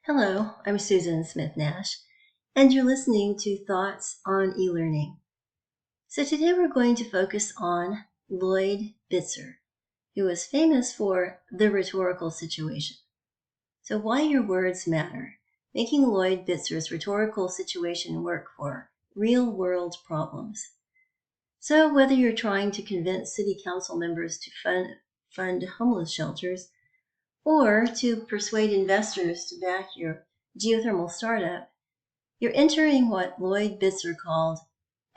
Hello, I'm Susan Smith Nash, and you're listening to Thoughts on E-Learning. So today we're going to focus on Lloyd Bitzer, who is famous for the rhetorical situation. So why your words matter, making Lloyd Bitzer's rhetorical situation work for real-world problems. So whether you're trying to convince city council members to fund homeless shelters, or to persuade investors to back your geothermal startup, you're entering what Lloyd Bitzer called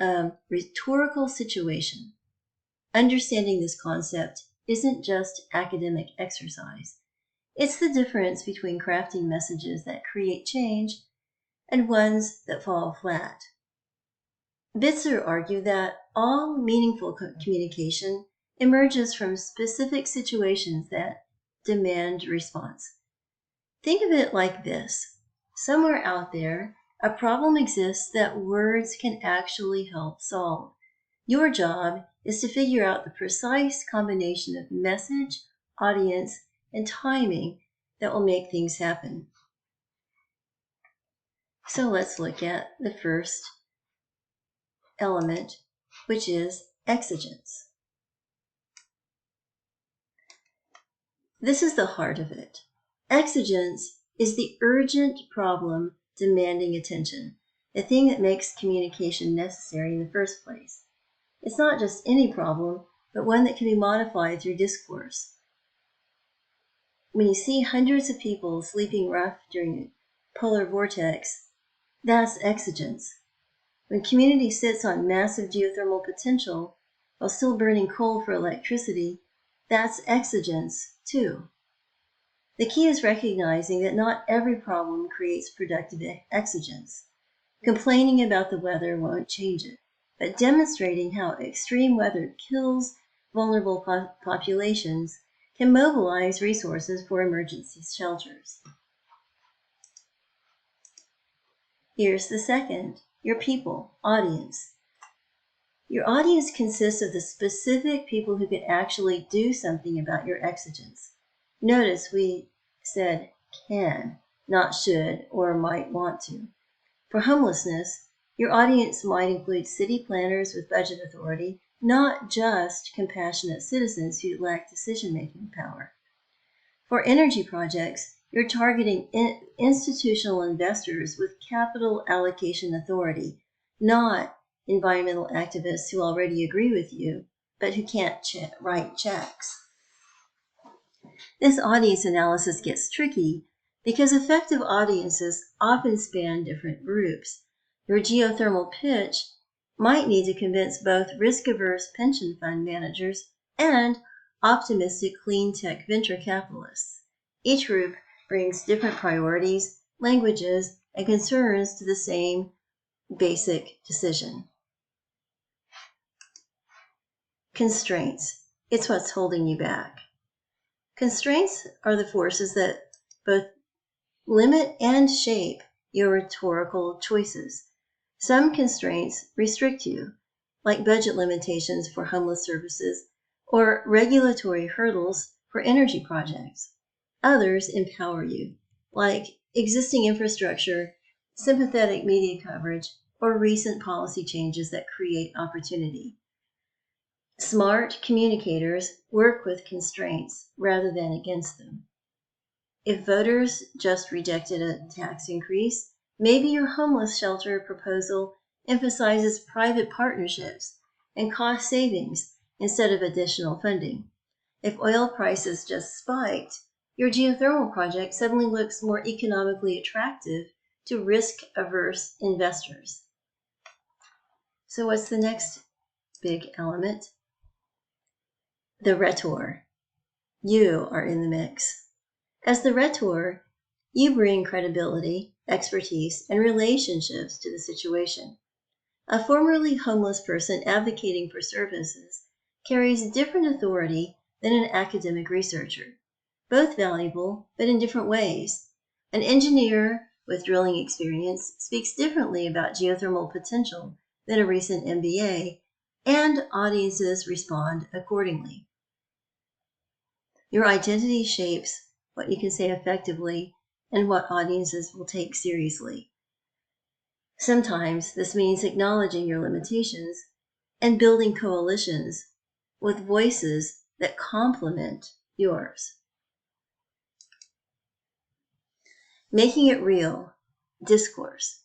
a rhetorical situation. Understanding this concept isn't just academic exercise. It's the difference between crafting messages that create change and ones that fall flat. Bitzer argued that all meaningful communication emerges from specific situations that demand response. Think of it like this. Somewhere out there, a problem exists that words can actually help solve. Your job is to figure out the precise combination of message, audience, and timing that will make things happen. So let's look at the first element, which is exigence. This is the heart of it. Exigence is the urgent problem demanding attention, the thing that makes communication necessary in the first place. It's not just any problem, but one that can be modified through discourse. When you see hundreds of people sleeping rough during a polar vortex, that's exigence. When community sits on massive geothermal potential while still burning coal for electricity, that's exigence too. The key is recognizing that not every problem creates productive exigence. Complaining about the weather won't change it, but demonstrating how extreme weather kills vulnerable populations can mobilize resources for emergency shelters. Here's the second, your people, audience. Your audience consists of the specific people who can actually do something about your exigence. Notice we said can, not should or might want to. For homelessness, your audience might include city planners with budget authority, not just compassionate citizens who lack decision-making power. For energy projects, you're targeting institutional investors with capital allocation authority, not environmental activists who already agree with you, but who can't write checks. This audience analysis gets tricky because effective audiences often span different groups. Your geothermal pitch might need to convince both risk-averse pension fund managers and optimistic clean tech venture capitalists. Each group brings different priorities, languages, and concerns to the same basic decision. Constraints. It's what's holding you back. Constraints are the forces that both limit and shape your rhetorical choices. Some constraints restrict you, like budget limitations for homeless services or regulatory hurdles for energy projects. Others empower you, like existing infrastructure, sympathetic media coverage, or recent policy changes that create opportunity. Smart communicators work with constraints rather than against them. If voters just rejected a tax increase, maybe your homeless shelter proposal emphasizes private partnerships and cost savings instead of additional funding. If oil prices just spiked, your geothermal project suddenly looks more economically attractive to risk-averse investors. So what's the next big element? The rhetor. You are in the mix. As the rhetor, you bring credibility, expertise, and relationships to the situation. A formerly homeless person advocating for services carries different authority than an academic researcher, both valuable, but in different ways. An engineer with drilling experience speaks differently about geothermal potential than a recent MBA, and audiences respond accordingly. Your identity shapes what you can say effectively and what audiences will take seriously. Sometimes this means acknowledging your limitations and building coalitions with voices that complement yours. Making it real, discourse.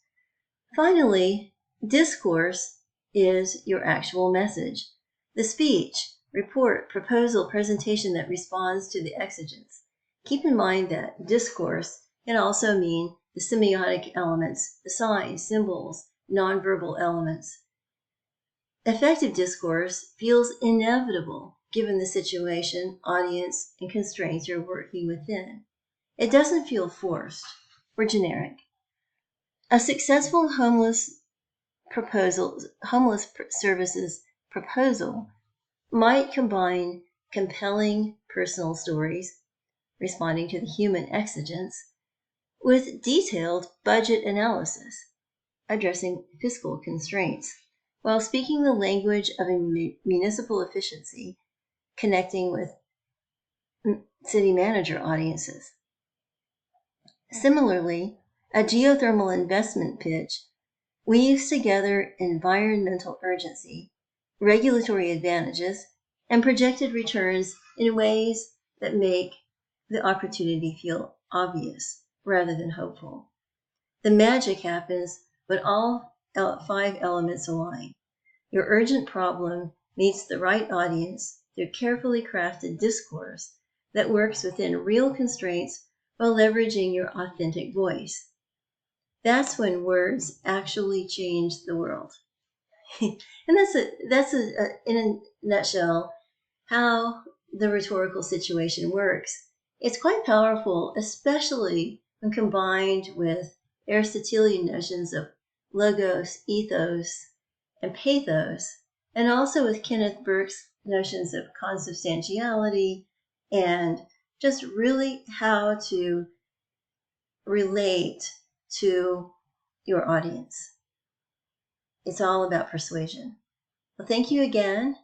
Finally, discourse is your actual message, the speech, report, proposal, presentation that responds to the exigence. Keep in mind that discourse can also mean the semiotic elements, the signs, symbols, nonverbal elements. Effective discourse feels inevitable given the situation, audience, and constraints you're working within. It doesn't feel forced or generic. A successful homeless services proposal might combine compelling personal stories, responding to the human exigence, with detailed budget analysis, addressing fiscal constraints, while speaking the language of a municipal efficiency, connecting with city manager audiences. Similarly, a geothermal investment pitch weaves together environmental urgency, regulatory advantages, and projected returns in ways that make the opportunity feel obvious rather than hopeful. The magic happens when all 5 elements align. Your urgent problem meets the right audience through carefully crafted discourse that works within real constraints while leveraging your authentic voice. That's when words actually change the world. And that's in a nutshell how the rhetorical situation works. It's quite powerful, especially when combined with Aristotelian notions of logos, ethos, and pathos, and also with Kenneth Burke's notions of consubstantiality and just really how to relate to your audience. It's all about persuasion. Well, thank you again.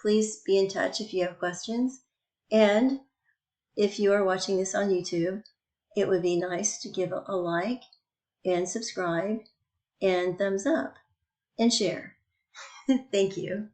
Please be in touch if you have questions. And if you are watching this on YouTube, it would be nice to give a like and subscribe and thumbs up and share. Thank you.